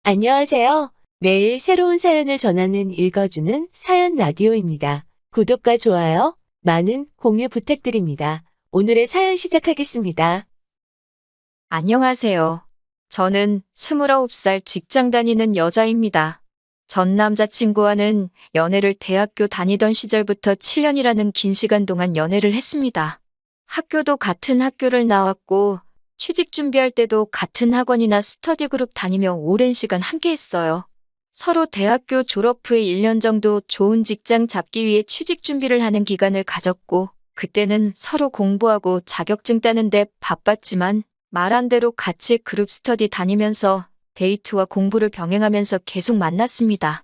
안녕하세요. 매일 새로운 사연을 전하는 읽어주는 사연 라디오입니다. 구독과 좋아요, 많은 공유 부탁드립니다. 오늘의 사연 시작하겠습니다. 안녕하세요. 저는 29살 직장 다니는 여자입니다. 전 남자친구와는 연애를 대학교 다니던 시절부터 7년이라는 긴 시간 동안 연애를 했습니다. 학교도 같은 학교를 나왔고 취직 준비할 때도 같은 학원이나 스터디 그룹 다니며 오랜 시간 함께 했어요. 서로 대학교 졸업 후에 1년 정도 좋은 직장 잡기 위해 취직 준비를 하는 기간을 가졌고 그때는 서로 공부하고 자격증 따는데 바빴지만 말한 대로 같이 그룹 스터디 다니면서 데이트와 공부를 병행하면서 계속 만났습니다.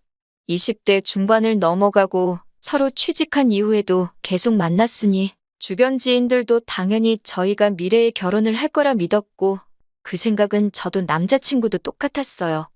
20대 중반을 넘어가고 서로 취직한 이후에도 계속 만났으니 주변 지인들도 당연히 저희가 미래에 결혼을 할 거라 믿었고 그 생각은 저도 남자친구도 똑같았어요.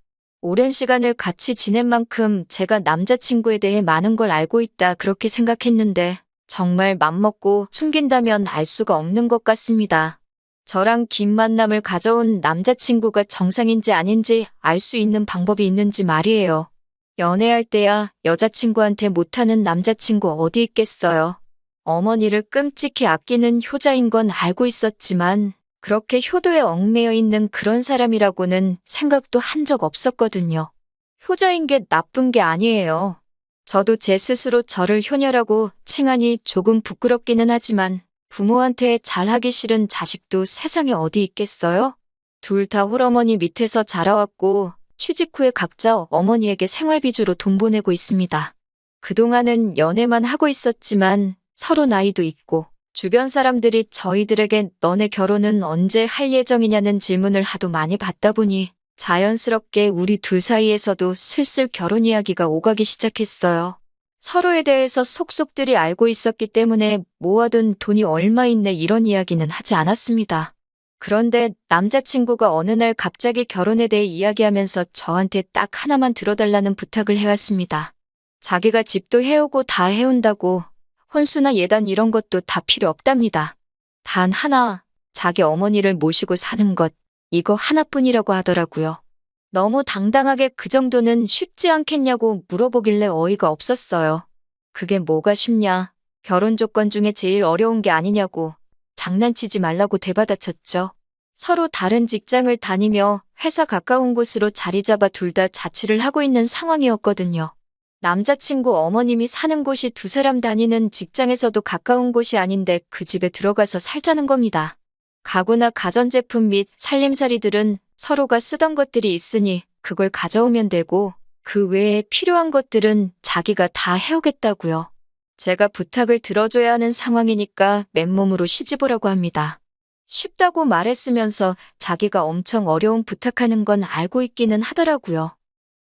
오랜 시간을 같이 지낸 만큼 제가 남자친구에 대해 많은 걸 알고 있다 그렇게 생각했는데 정말 맘먹고 숨긴다면 알 수가 없는 것 같습니다. 저랑 긴 만남을 가져온 남자친구가 정상인지 아닌지 알 수 있는 방법이 있는지 말이에요. 연애할 때야 여자친구한테 못하는 남자친구 어디 있겠어요. 어머니를 끔찍히 아끼는 효자인 건 알고 있었지만 그렇게 효도에 얽매여 있는 그런 사람이라고는 생각도 한 적 없었거든요. 효자인 게 나쁜 게 아니에요. 저도 제 스스로 저를 효녀라고 칭하니 조금 부끄럽기는 하지만 부모한테 잘하기 싫은 자식도 세상에 어디 있겠어요? 둘 다 홀어머니 밑에서 자라왔고 취직 후에 각자 어머니에게 생활비주로 돈 보내고 있습니다. 그동안은 연애만 하고 있었지만 서로 나이도 있고 주변 사람들이 저희들에게 너네 결혼은 언제 할 예정이냐는 질문을 하도 많이 받다 보니 자연스럽게 우리 둘 사이에서도 슬슬 결혼 이야기가 오가기 시작했어요. 서로에 대해서 속속들이 알고 있었기 때문에 모아둔 돈이 얼마 있네 이런 이야기는 하지 않았습니다. 그런데 남자친구가 어느 날 갑자기 결혼에 대해 이야기하면서 저한테 딱 하나만 들어달라는 부탁을 해왔습니다. 자기가 집도 해오고 다 해온다고 혼수나 예단 이런 것도 다 필요 없답니다. 단 하나, 자기 어머니를 모시고 사는 것, 이거 하나뿐이라고 하더라고요. 너무 당당하게 그 정도는 쉽지 않겠냐고 물어보길래 어이가 없었어요. 그게 뭐가 쉽냐? 결혼 조건 중에 제일 어려운 게 아니냐고 장난치지 말라고 되받아쳤죠. 서로 다른 직장을 다니며 회사 가까운 곳으로 자리 잡아 둘 다 자취를 하고 있는 상황이었거든요. 남자친구 어머님이 사는 곳이 두 사람 다니는 직장에서도 가까운 곳이 아닌데 그 집에 들어가서 살자는 겁니다. 가구나 가전제품 및 살림살이들은 서로가 쓰던 것들이 있으니 그걸 가져오면 되고 그 외에 필요한 것들은 자기가 다 해오겠다고요. 제가 부탁을 들어줘야 하는 상황이니까 맨몸으로 시집오라고 합니다. 쉽다고 말했으면서 자기가 엄청 어려운 부탁하는 건 알고 있기는 하더라고요.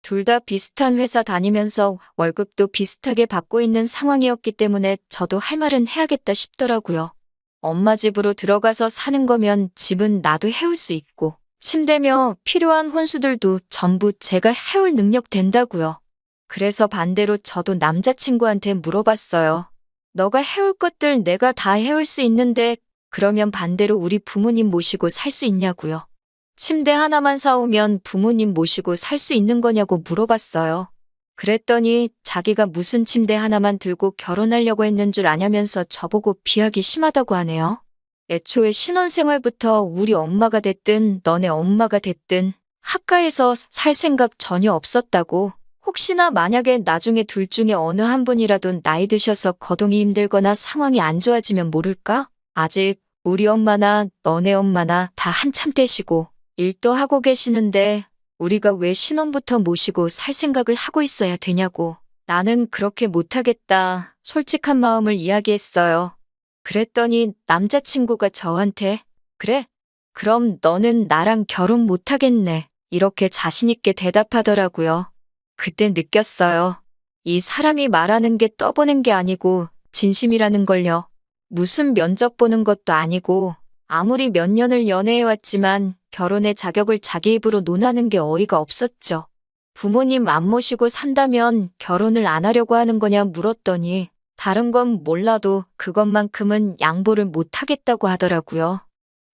둘 다 비슷한 회사 다니면서 월급도 비슷하게 받고 있는 상황이었기 때문에 저도 할 말은 해야겠다 싶더라고요. 엄마 집으로 들어가서 사는 거면 집은 나도 해올 수 있고 침대며 필요한 혼수들도 전부 제가 해올 능력 된다고요. 그래서 반대로 저도 남자친구한테 물어봤어요. 너가 해올 것들 내가 다 해올 수 있는데 그러면 반대로 우리 부모님 모시고 살 수 있냐고요. 침대 하나만 사오면 부모님 모시고 살 수 있는 거냐고 물어봤어요. 그랬더니 자기가 무슨 침대 하나만 들고 결혼하려고 했는 줄 아냐면서 저보고 비하기 심하다고 하네요. 애초에 신혼생활부터 우리 엄마가 됐든 너네 엄마가 됐든 학가에서 살 생각 전혀 없었다고. 혹시나 만약에 나중에 둘 중에 어느 한 분이라도 나이 드셔서 거동이 힘들거나 상황이 안 좋아지면 모를까? 아직 우리 엄마나 너네 엄마나 다 한참 되시고 일도 하고 계시는데 우리가 왜 신혼부터 모시고 살 생각을 하고 있어야 되냐고. 나는 그렇게 못하겠다. 솔직한 마음을 이야기했어요. 그랬더니 남자친구가 저한테 그래? 그럼 너는 나랑 결혼 못하겠네. 이렇게 자신있게 대답하더라고요. 그때 느꼈어요. 이 사람이 말하는 게 떠보는 게 아니고 진심이라는 걸요. 무슨 면접 보는 것도 아니고 아무리 몇 년을 연애해왔지만 결혼의 자격을 자기 입으로 논하는 게 어이가 없었죠. 부모님 안 모시고 산다면 결혼을 안 하려고 하는 거냐 물었더니 다른 건 몰라도 그것만큼은 양보를 못 하겠다고 하더라고요.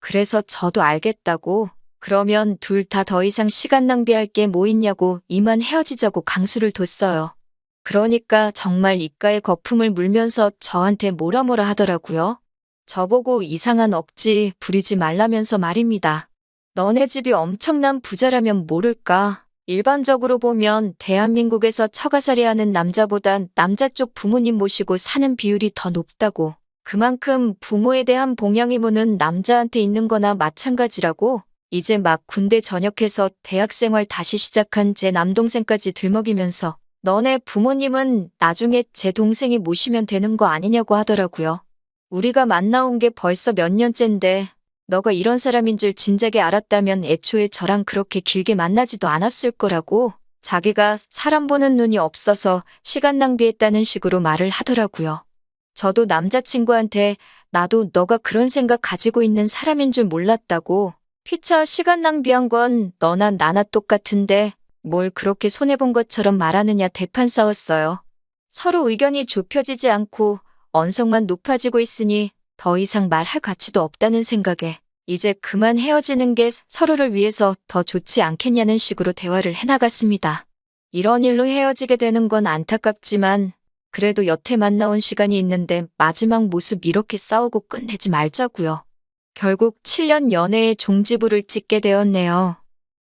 그래서 저도 알겠다고 그러면 둘 다 더 이상 시간 낭비할 게 뭐 있냐고 이만 헤어지자고 강수를 뒀어요. 그러니까 정말 입가에 거품을 물면서 저한테 뭐라 하더라고요. 저보고 이상한 억지 부리지 말라면서 말입니다. 너네 집이 엄청난 부자라면 모를까? 일반적으로 보면 대한민국에서 처가살이 하는 남자보단 남자 쪽 부모님 모시고 사는 비율이 더 높다고. 그만큼 부모에 대한 봉양 의무는 남자한테 있는 거나 마찬가지라고. 이제 막 군대 전역해서 대학생활 다시 시작한 제 남동생까지 들먹이면서 너네 부모님은 나중에 제 동생이 모시면 되는 거 아니냐고 하더라고요. 우리가 만나온 게 벌써 몇 년째인데 너가 이런 사람인 줄 진작에 알았다면 애초에 저랑 그렇게 길게 만나지도 않았을 거라고. 자기가 사람 보는 눈이 없어서 시간 낭비했다는 식으로 말을 하더라고요. 저도 남자친구한테 나도 너가 그런 생각 가지고 있는 사람인 줄 몰랐다고. 피차 시간 낭비한 건 너나 나나 똑같은데 뭘 그렇게 손해본 것처럼 말하느냐 대판 싸웠어요. 서로 의견이 좁혀지지 않고 언성만 높아지고 있으니 더 이상 말할 가치도 없다는 생각에 이제 그만 헤어지는 게 서로를 위해서 더 좋지 않겠냐는 식으로 대화를 해나갔습니다. 이런 일로 헤어지게 되는 건 안타깝지만 그래도 여태 만나온 시간이 있는데 마지막 모습 이렇게 싸우고 끝내지 말자고요. 결국 7년 연애의 종지부를 찍게 되었네요.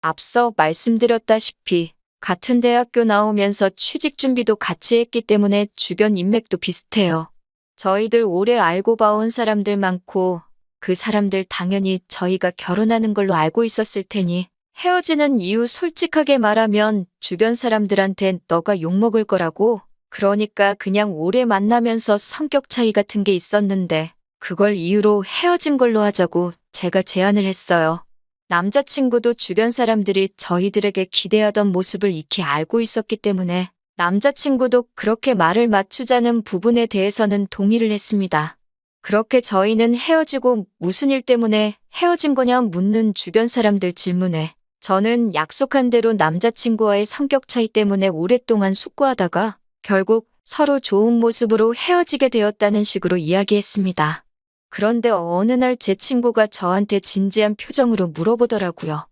앞서 말씀드렸다시피 같은 대학교 나오면서 취직 준비도 같이 했기 때문에 주변 인맥도 비슷해요. 저희들 오래 알고 봐온 사람들 많고 그 사람들 당연히 저희가 결혼하는 걸로 알고 있었을 테니 헤어지는 이유 솔직하게 말하면 주변 사람들한테 너가 욕먹을 거라고. 그러니까 그냥 오래 만나면서 성격 차이 같은 게 있었는데 그걸 이유로 헤어진 걸로 하자고 제가 제안을 했어요. 남자친구도 주변 사람들이 저희들에게 기대하던 모습을 익히 알고 있었기 때문에 남자친구도 그렇게 말을 맞추자는 부분에 대해서는 동의를 했습니다. 그렇게 저희는 헤어지고 무슨 일 때문에 헤어진 거냐 묻는 주변 사람들 질문에 저는 약속한 대로 남자친구와의 성격 차이 때문에 오랫동안 숙고하다가 결국 서로 좋은 모습으로 헤어지게 되었다는 식으로 이야기했습니다. 그런데 어느 날 제 친구가 저한테 진지한 표정으로 물어보더라고요.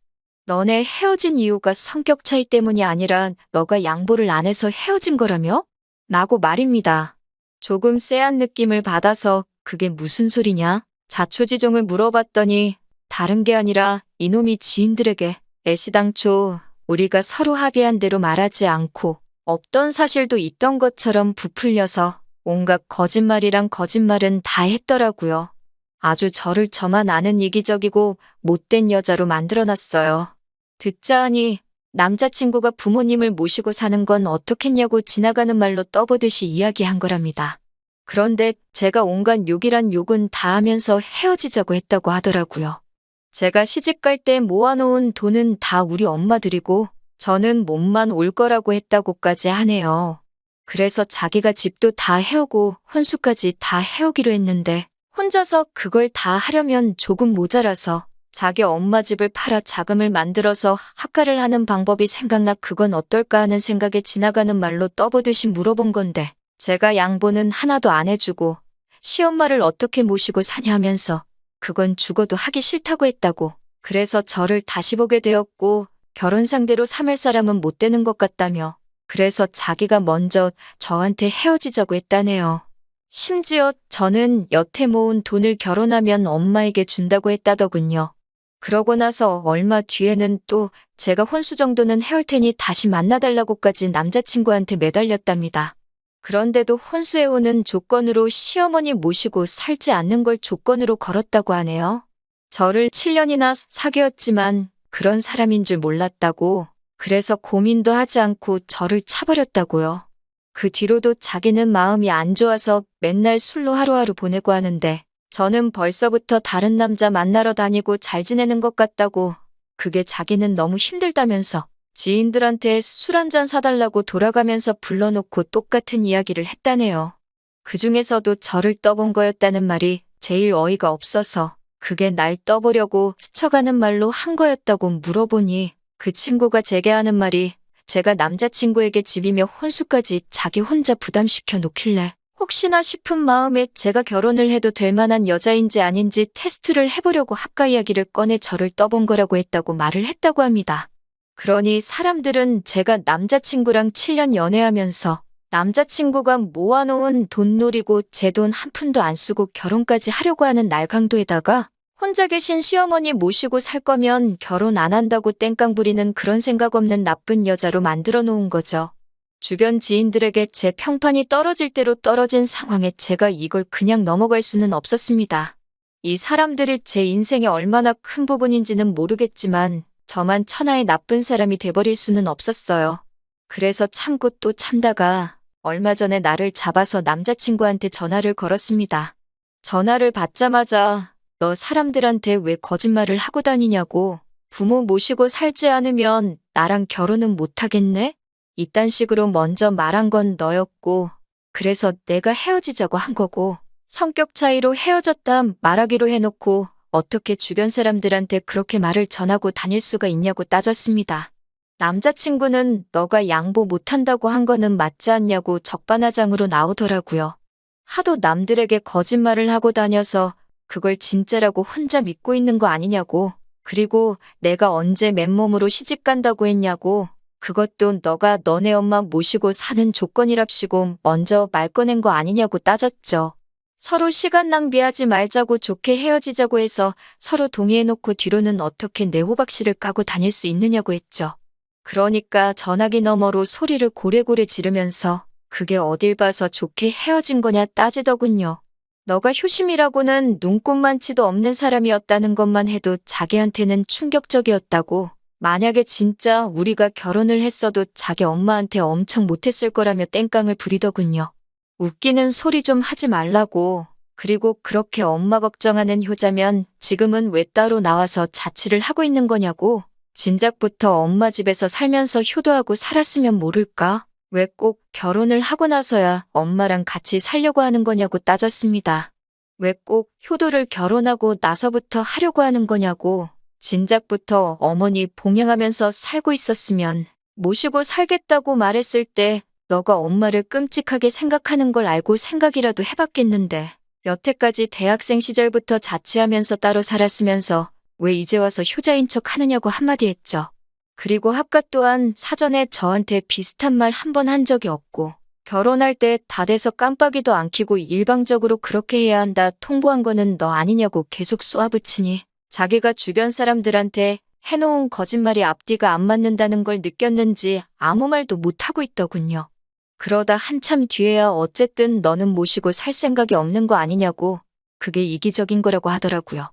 너네 헤어진 이유가 성격 차이 때문이 아니라 너가 양보를 안 해서 헤어진 거라며? 라고 말입니다. 조금 쎄한 느낌을 받아서 그게 무슨 소리냐? 자초지종을 물어봤더니 다른 게 아니라 이놈이 지인들에게 애시당초 우리가 서로 합의한 대로 말하지 않고 없던 사실도 있던 것처럼 부풀려서 온갖 거짓말이랑 거짓말은 다 했더라고요. 아주 저를 저만 아는 이기적이고 못된 여자로 만들어놨어요. 듣자 하니 남자친구가 부모님을 모시고 사는 건 어떻겠냐고 지나가는 말로 떠보듯이 이야기한 거랍니다. 그런데 제가 온갖 욕이란 욕은 다 하면서 헤어지자고 했다고 하더라고요. 제가 시집갈 때 모아놓은 돈은 다 우리 엄마 드리고 저는 몸만 올 거라고 했다고까지 하네요. 그래서 자기가 집도 다 해오고 혼수까지 다 해오기로 했는데 혼자서 그걸 다 하려면 조금 모자라서 자기 엄마 집을 팔아 자금을 만들어서 학가를 하는 방법이 생각나 그건 어떨까 하는 생각에 지나가는 말로 떠보듯이 물어본 건데 제가 양보는 하나도 안 해주고 시엄마를 어떻게 모시고 사냐 하면서 그건 죽어도 하기 싫다고 했다고. 그래서 저를 다시 보게 되었고 결혼 상대로 삼을 사람은 못 되는 것 같다며 그래서 자기가 먼저 저한테 헤어지자고 했다네요. 심지어 저는 여태 모은 돈을 결혼하면 엄마에게 준다고 했다더군요. 그러고 나서 얼마 뒤에는 또 제가 혼수 정도는 해올 테니 다시 만나달라고까지 남자친구한테 매달렸답니다. 그런데도 혼수해오는 조건으로 시어머니 모시고 살지 않는 걸 조건으로 걸었다고 하네요. 저를 7년이나 사귀었지만 그런 사람인 줄 몰랐다고. 그래서 고민도 하지 않고 저를 차버렸다고요. 그 뒤로도 자기는 마음이 안 좋아서 맨날 술로 하루하루 보내고 하는데 저는 벌써부터 다른 남자 만나러 다니고 잘 지내는 것 같다고. 그게 자기는 너무 힘들다면서 지인들한테 술 한잔 사달라고 돌아가면서 불러놓고 똑같은 이야기를 했다네요. 그중에서도 저를 떠본 거였다는 말이 제일 어이가 없어서 그게 날 떠보려고 스쳐가는 말로 한 거였다고 물어보니 그 친구가 제게 하는 말이 제가 남자친구에게 집이며 혼수까지 자기 혼자 부담시켜 놓길래 혹시나 싶은 마음에 제가 결혼을 해도 될 만한 여자인지 아닌지 테스트를 해보려고 학가 이야기를 꺼내 저를 떠본 거라고 했다고 말을 했다고 합니다. 그러니 사람들은 제가 남자친구랑 7년 연애하면서 남자친구가 모아놓은 돈 노리고 제 돈 한 푼도 안 쓰고 결혼까지 하려고 하는 날강도에다가 혼자 계신 시어머니 모시고 살 거면 결혼 안 한다고 땡깡 부리는 그런 생각 없는 나쁜 여자로 만들어 놓은 거죠. 주변 지인들에게 제 평판이 떨어질 대로 떨어진 상황에 제가 이걸 그냥 넘어갈 수는 없었습니다. 이 사람들이 제 인생의 얼마나 큰 부분인지는 모르겠지만 저만 천하의 나쁜 사람이 돼버릴 수는 없었어요. 그래서 참고 또 참다가 얼마 전에 나를 잡아서 남자친구한테 전화를 걸었습니다. 전화를 받자마자 너 사람들한테 왜 거짓말을 하고 다니냐고, 부모 모시고 살지 않으면 나랑 결혼은 못하겠네? 이딴 식으로 먼저 말한 건 너였고, 그래서 내가 헤어지자고 한 거고, 성격 차이로 헤어졌다 말하기로 해놓고 어떻게 주변 사람들한테 그렇게 말을 전하고 다닐 수가 있냐고 따졌습니다. 남자친구는 너가 양보 못한다고 한 거는 맞지 않냐고 적반하장으로 나오더라고요. 하도 남들에게 거짓말을 하고 다녀서 그걸 진짜라고 혼자 믿고 있는 거 아니냐고, 그리고 내가 언제 맨몸으로 시집 간다고 했냐고, 그것도 너가 너네 엄마 모시고 사는 조건이랍시고 먼저 말 꺼낸 거 아니냐고 따졌죠. 서로 시간 낭비하지 말자고 좋게 헤어지자고 해서 서로 동의해놓고 뒤로는 어떻게 내 호박씨를 까고 다닐 수 있느냐고 했죠. 그러니까 전화기 너머로 소리를 고래고래 지르면서 그게 어딜 봐서 좋게 헤어진 거냐 따지더군요. 너가 효심이라고는 눈꼽만치도 없는 사람이었다는 것만 해도 자기한테는 충격적이었다고, 만약에 진짜 우리가 결혼을 했어도 자기 엄마한테 엄청 못했을 거라며 땡깡을 부리더군요. 웃기는 소리 좀 하지 말라고. 그리고 그렇게 엄마 걱정하는 효자면 지금은 왜 따로 나와서 자취를 하고 있는 거냐고. 진작부터 엄마 집에서 살면서 효도하고 살았으면 모를까? 왜 꼭 결혼을 하고 나서야 엄마랑 같이 살려고 하는 거냐고 따졌습니다. 왜 꼭 효도를 결혼하고 나서부터 하려고 하는 거냐고. 진작부터 어머니 봉양하면서 살고 있었으면 모시고 살겠다고 말했을 때 너가 엄마를 끔찍하게 생각하는 걸 알고 생각이라도 해봤겠는데, 여태까지 대학생 시절부터 자취하면서 따로 살았으면서 왜 이제 와서 효자인 척 하느냐고 한마디 했죠. 그리고 합가 또한 사전에 저한테 비슷한 말 한 번 한 적이 없고, 결혼할 때 다 돼서 깜빡이도 안 켜고 일방적으로 그렇게 해야 한다 통보한 거는 너 아니냐고 계속 쏘아붙이니 자기가 주변 사람들한테 해놓은 거짓말이 앞뒤가 안 맞는다는 걸 느꼈는지 아무 말도 못하고 있더군요. 그러다 한참 뒤에야 어쨌든 너는 모시고 살 생각이 없는 거 아니냐고, 그게 이기적인 거라고 하더라고요.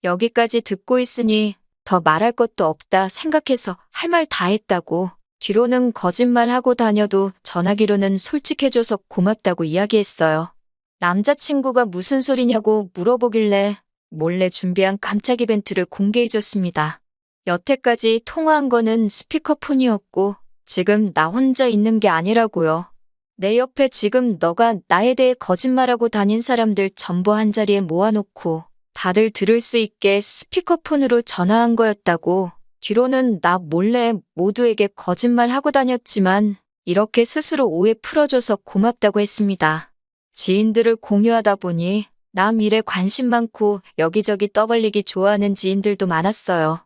여기까지 듣고 있으니 더 말할 것도 없다 생각해서 할 말 다 했다고, 뒤로는 거짓말하고 다녀도 전화기로는 솔직해줘서 고맙다고 이야기했어요. 남자친구가 무슨 소리냐고 물어보길래 몰래 준비한 깜짝 이벤트를 공개해줬습니다. 여태까지 통화한 거는 스피커폰이었고 지금 나 혼자 있는 게 아니라고요. 내 옆에 지금 너가 나에 대해 거짓말하고 다닌 사람들 전부 한 자리에 모아놓고 다들 들을 수 있게 스피커폰으로 전화한 거였다고. 뒤로는 나 몰래 모두에게 거짓말하고 다녔지만 이렇게 스스로 오해 풀어줘서 고맙다고 했습니다. 지인들을 공유하다 보니 남 일에 관심 많고 여기저기 떠벌리기 좋아하는 지인들도 많았어요.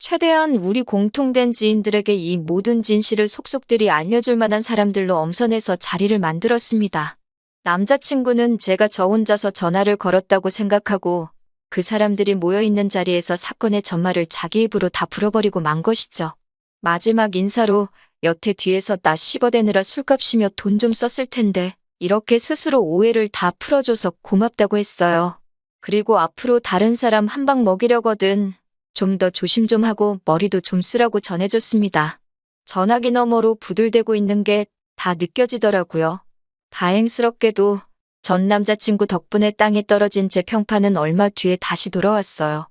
최대한 우리 공통된 지인들에게 이 모든 진실을 속속들이 알려줄 만한 사람들로 엄선해서 자리를 만들었습니다. 남자친구는 제가 저 혼자서 전화를 걸었다고 생각하고 그 사람들이 모여있는 자리에서 사건의 전말을 자기 입으로 다 불어버리고 만 것이죠. 마지막 인사로 여태 뒤에서 나 씹어대느라 술값이며 돈 좀 썼을 텐데 이렇게 스스로 오해를 다 풀어줘서 고맙다고 했어요. 그리고 앞으로 다른 사람 한 방 먹이려거든 좀 더 조심 좀 하고 머리도 좀 쓰라고 전해줬습니다. 전화기 너머로 부들대고 있는 게 다 느껴지더라고요. 다행스럽게도 전 남자친구 덕분에 땅에 떨어진 제 평판은 얼마 뒤에 다시 돌아왔어요.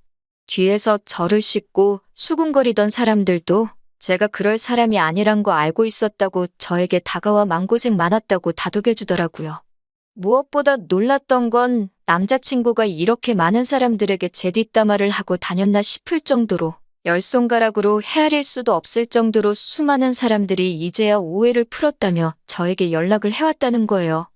뒤에서 저를 씹고 수군거리던 사람들도 제가 그럴 사람이 아니란 거 알고 있었다고 저에게 다가와 마음고생 많았다고 다독여주더라고요. 무엇보다 놀랐던 건 남자친구가 이렇게 많은 사람들에게 제 뒷담화를 하고 다녔나 싶을 정도로 열 손가락으로 헤아릴 수도 없을 정도로 수많은 사람들이 이제야 오해를 풀었다며 저에게 연락을 해왔다는 거예요.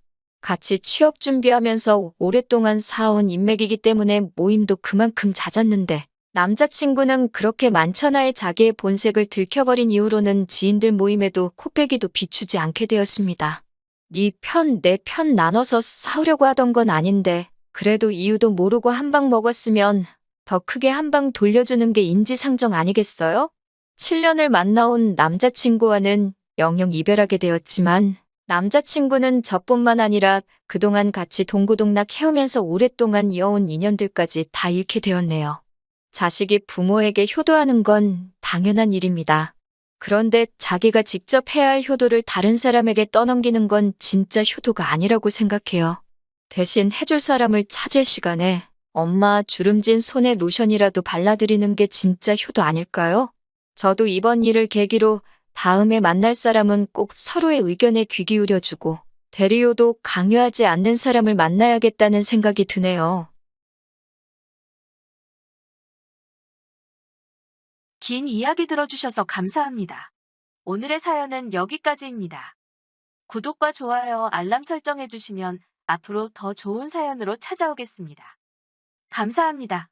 같이 취업 준비하면서 오랫동안 쌓아온 인맥이기 때문에 모임도 그만큼 잦았는데 남자친구는 그렇게 만천하에 자기의 본색을 들켜버린 이후로는 지인들 모임에도 코빼기도 비추지 않게 되었습니다. 네 편, 내 편 나눠서 싸우려고 하던 건 아닌데 그래도 이유도 모르고 한 방 먹었으면 더 크게 한 방 돌려주는 게 인지상정 아니겠어요? 7년을 만나온 남자친구와는 영영 이별하게 되었지만 남자친구는 저뿐만 아니라 그동안 같이 동고동락 해오면서 오랫동안 이어온 인연들까지 다 잃게 되었네요. 자식이 부모에게 효도하는 건 당연한 일입니다. 그런데 자기가 직접 해야 할 효도를 다른 사람에게 떠넘기는 건 진짜 효도가 아니라고 생각해요. 대신 해줄 사람을 찾을 시간에 엄마 주름진 손에 로션이라도 발라드리는 게 진짜 효도 아닐까요? 저도 이번 일을 계기로 다음에 만날 사람은 꼭 서로의 의견에 귀 기울여주고 대리효도 강요하지 않는 사람을 만나야겠다는 생각이 드네요. 긴 이야기 들어주셔서 감사합니다. 오늘의 사연은 여기까지입니다. 구독과 좋아요, 알람 설정해주시면 앞으로 더 좋은 사연으로 찾아오겠습니다. 감사합니다.